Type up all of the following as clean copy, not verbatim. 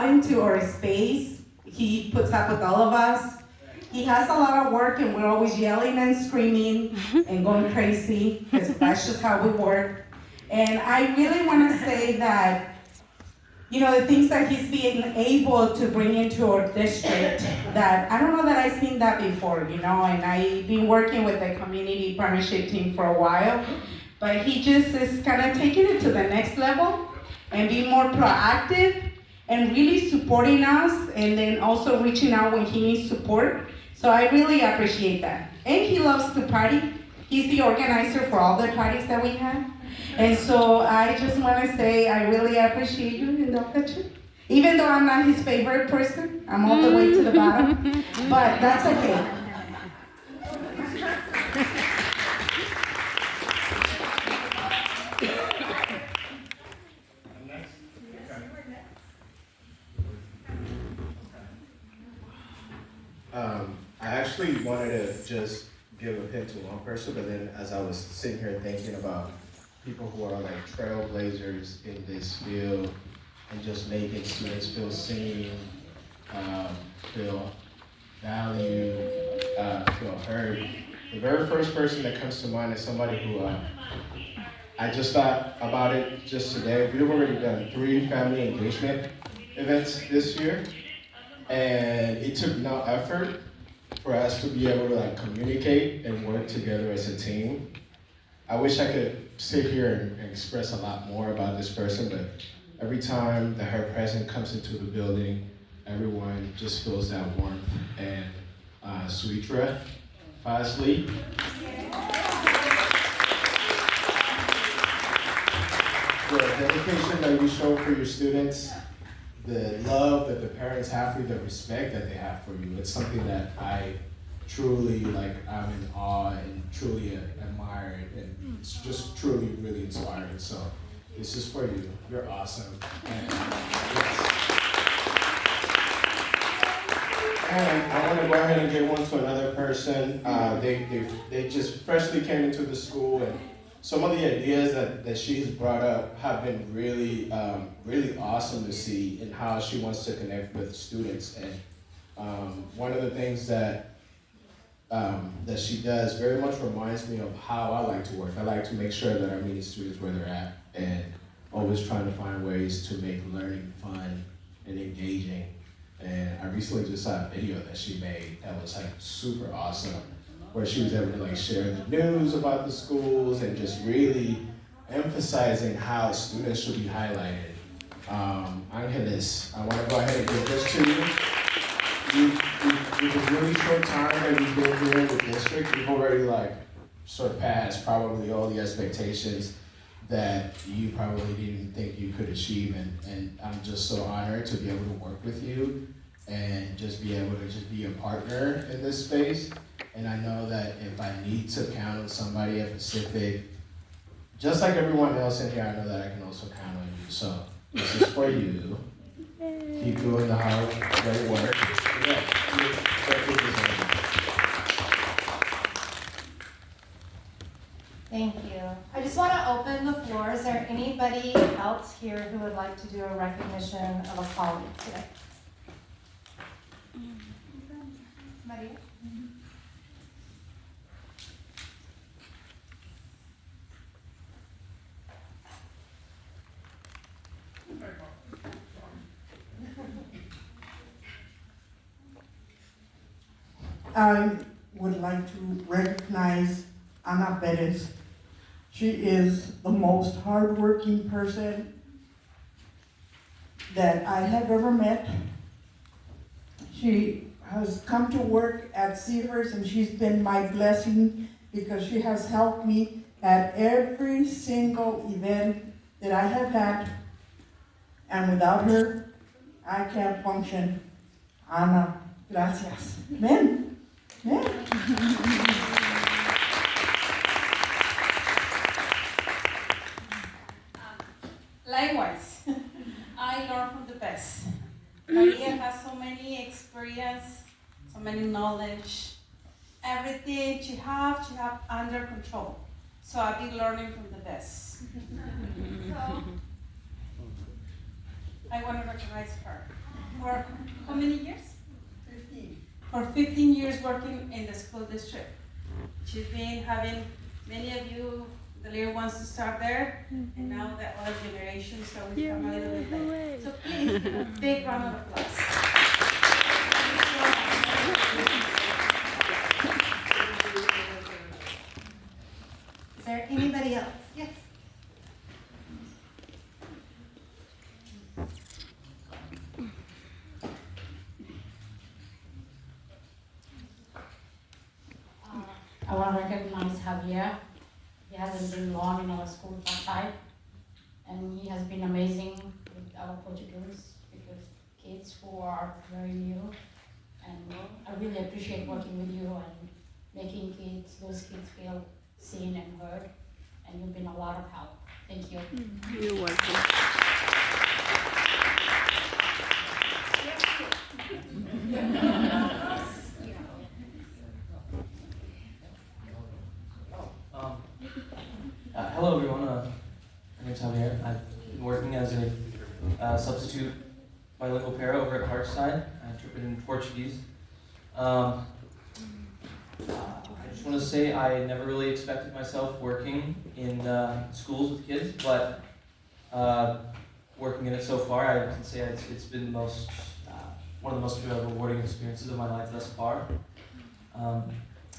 into our space. He puts up with all of us. He has a lot of work and we're always yelling and screaming and going crazy because that's just how we work. And I really want to say that, you know, the things that he's being able to bring into our district, that I don't know that I've seen that before, you know, and I've been working with the community partnership team for a while, but he just is kind of taking it to the next level and being more proactive and really supporting us and then also reaching out when he needs support. So I really appreciate that. And he loves to party. He's the organizer for all the parties that we have. And so I just want to say I really appreciate you and love that you. Even though I'm not his favorite person, I'm all the way to the bottom, but that's okay. I actually wanted to just give a hint to one person, but then as I was sitting here thinking about people who are like trailblazers in this field and just making students feel seen, feel valued, feel heard. The very first person that comes to mind is somebody who I just thought about it just today. We've already done 3 family engagement events this year, and it took no effort for us to be able to like communicate and work together as a team. I wish I could sit here and express a lot more about this person, but every time that her presence comes into the building, everyone just feels that warmth. And Suitra Fasley, the dedication that you show for your students, the love that the parents have for you, the respect that they have for you, it's something that I truly, like, I'm in awe and truly admire, and it's just truly, really inspiring. So this is for you. You're awesome. And I want to go ahead and give one to another person. They just freshly came into the school, and some of the ideas that she has brought up have been really, really awesome to see in how she wants to connect with students. And one of the things that she does very much reminds me of how I like to work. I like to make sure that I'm meeting students where they're at and always trying to find ways to make learning fun and engaging. And I recently just saw a video that she made that was like super awesome, where she was able to like share the news about the schools and just really emphasizing how students should be highlighted. Angeles, I want to go ahead and give this to you. With a really short time that you've been here in the district, you've already like surpassed probably all the expectations that you probably didn't think you could achieve, and I'm just so honored to be able to work with you and just be able to just be a partner in this space. And I know that if I need to count on somebody, a Pacific, just like everyone else in here, I know that I can also count on you. So this is for you. Keep doing the hard, great work. Yeah. Thank you. I just want to open the floor. Is there anybody else here who would like to do a recognition of a colleague today? Maria? I would like to recognize Ana Perez. She is the most hardworking person that I have ever met. She has come to work at Seavers, and she's been my blessing because she has helped me at every single event that I have had. And without her, I can't function. Ana, gracias. Amen. Likewise, I learn from the best. Maria has so many experience, so many knowledge. Everything she have under control. So I've been learning from the best. So I want to recognize her. for how many years? 15. For 15 years working in the school district. She's been having many of you, the little ones, to start there, and now the other generations, so we come a little bit late. So please give a big round of applause. Is there anybody else? Yes. I want to recognize Javier. He hasn't been long in our school side, and he has been amazing with our Portuguese because kids who are very new. And I really appreciate working with you and making those kids feel seen and heard. And you've been a lot of help. Thank you. You're welcome. Hello everyone, my name's Javier. I've been working as a substitute bilingual para over at Parkside. I interpret in Portuguese. I just want to say I never really expected myself working in schools with kids, but working in it so far, I can say it's been one of the most rewarding experiences of my life thus far.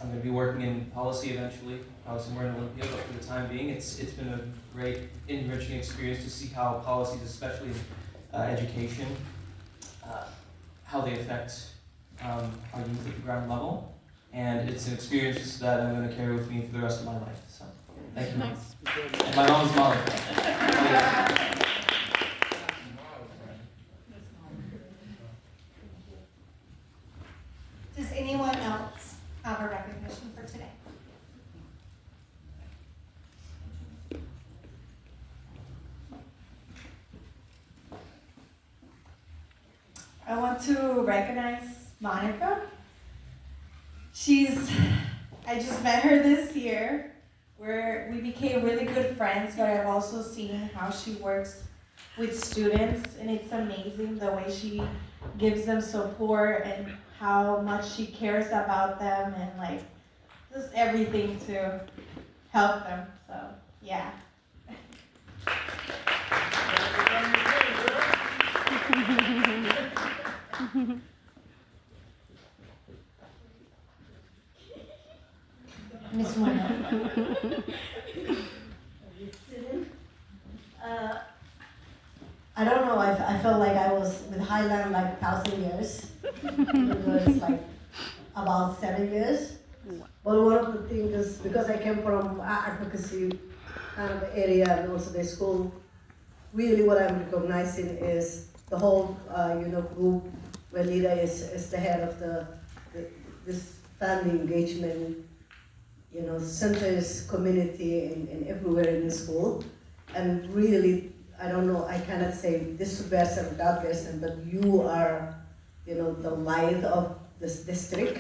I'm going to be working in policy eventually, probably somewhere in Olympia, but for the time being, it's been a great, enriching experience to see how policies, especially education, how they affect our youth at the ground level. And it's an experience that I'm going to carry with me for the rest of my life. So, thank you. Nice. And my mom's mom. Does anyone else have a recognition for today? I want to recognize Monica. I just met her this year, where we became really good friends, but I've also seen how she works with students, and it's amazing the way she gives them support and how much she cares about them and like just everything to help them. So yeah. Miss Warner. I don't know, I felt like I was with Highland like 1,000 years. It was like about 7 years. But one of the things is because I came from advocacy kind of area and also the school, really what I'm recognizing is the whole group where Lida is the head of this family engagement, centers community and everywhere in the school. And really, I don't know, I cannot say this person or that person, but you are, the light of this district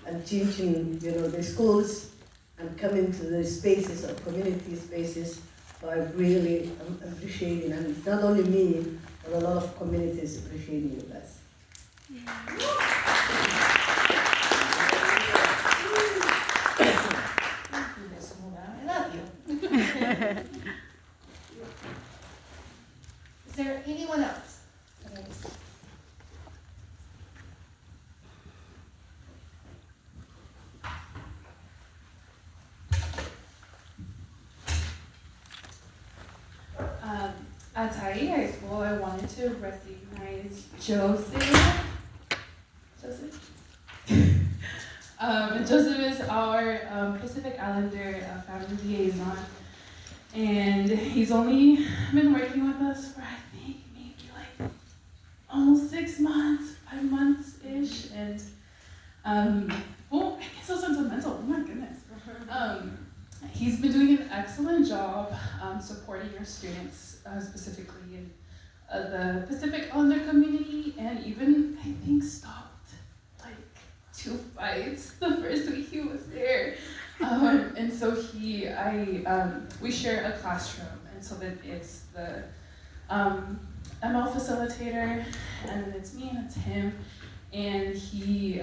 and changing, the schools and coming to the spaces of community spaces. So I really am appreciating, and it's not only me, but a lot of communities appreciating you guys. I love you. Is there anyone else? At Tiny High School, I wanted to recognize Joseph. Joseph is our Pacific Islander family liaison, and he's only been working with us for I think maybe like almost 6 months, 5 months-ish, and I get so sentimental, oh my goodness. He's been doing an excellent job supporting our students, specifically in the Pacific Islander community, and even, I think, stopped like 2 fights the first week he was there. And so we share a classroom, and so that it's the ML facilitator and then it's me and it's him. And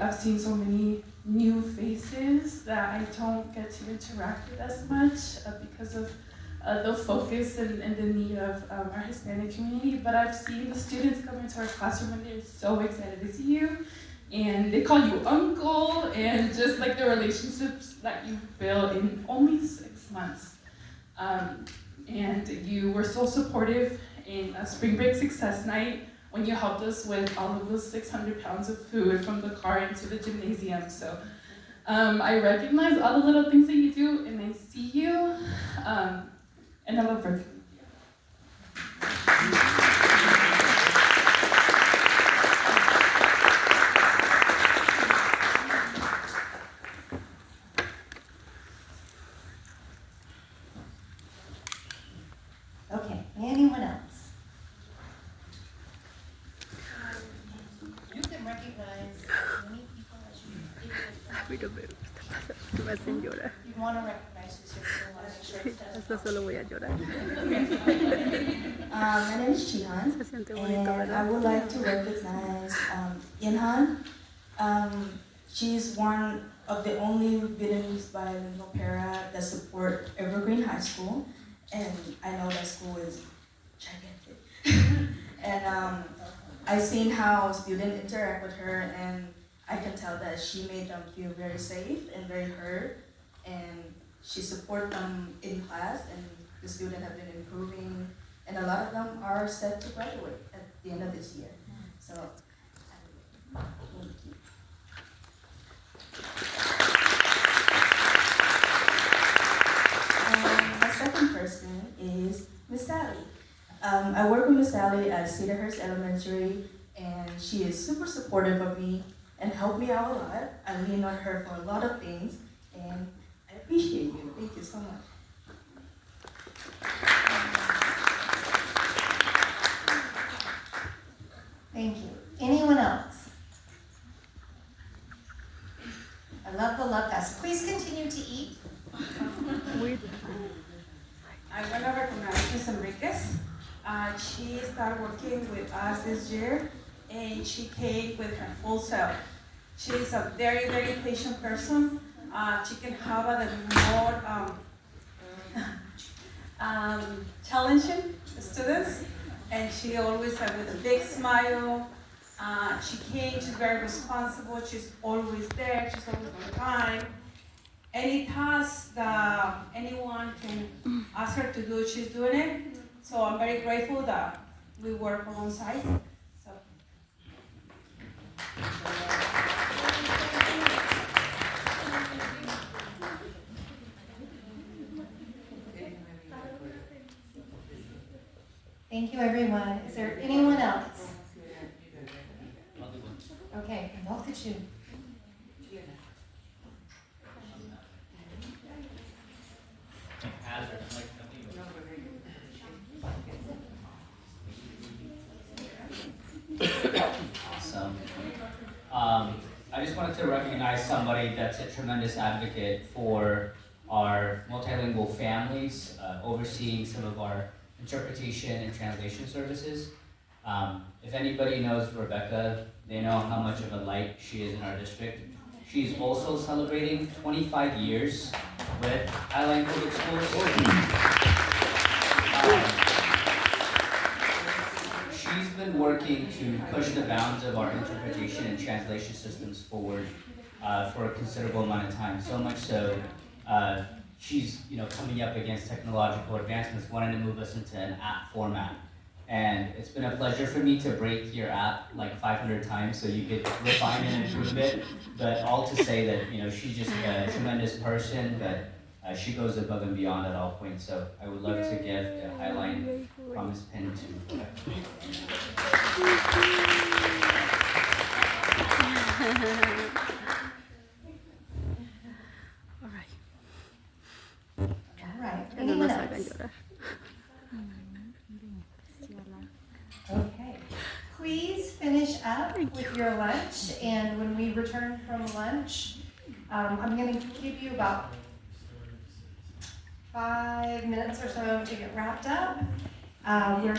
I've seen so many new faces that I don't get to interact with as much because of the focus and the need of our Hispanic community. But I've seen the students come into our classroom and they're so excited to see you. And they call you uncle, and just like the relationships that you build in only 6 months. And you were so supportive in Spring Break Success Night when you helped us with all of those 600 pounds of food from the car into the gymnasium. So I recognize all the little things that you do, and I see you, and I love working with you. Okay, anyone else? You can recognize many people as you A mí no me gusta pasar, que me hacen llorar. You want to recognize who's here, so you want to make sure it doesn't. Eso solo voy a llorar. My name is Chihan, Se siente bonito, and ¿verdad? I would like to recognize Inhan. She's one of the only Vietnamese bilingual para that support Evergreen High School, and I know that school is gigantic. And I've seen how students interact with her, and I can tell that she made them feel very safe and very heard, and she supported them in class, and the students have been improving, and a lot of them are set to graduate at the end of this year. So, thank you. And my second person is Miss Sally. I work with Miss Sally at Cedarhurst Elementary, and she is super supportive of me and helped me out a lot. I lean on her for a lot of things, and I appreciate you. Thank you so much. Thank you. Anyone else? I love the love fest. Please continue to eat. I want to recognize Ms. Enriquez. She started working with us this year, and she came with her full self. She's a very, very patient person. She can have a more challenging students, and she always with a big smile. She came, she's very responsible, she's always there, she's always on time. Any task that anyone can ask her to do, she's doing it. So I'm very grateful that we work alongside. So. Thank you, everyone. Is there anyone else? Okay, look at you. Awesome. I just wanted to recognize somebody that's a tremendous advocate for our multilingual families, overseeing some of our interpretation and translation services. If anybody knows Rebecca, they know how much of a light she is in our district. She's also celebrating 25 years with Highline Public Schools. She's been working to push the bounds of our interpretation and translation systems forward for a considerable amount of time. So much so, she's coming up against technological advancements, wanting to move us into an app format. And it's been a pleasure for me to break your app like 500 times so you could refine and improve it. But all to say that she's just a tremendous person, but she goes above and beyond at all points. So I would love to give the Highline Promise Pin to Rebecca. All right. Anyone else? Okay. Please finish up with your lunch, and when we return from lunch, I'm going to give you about 5 minutes or so to get wrapped up. We're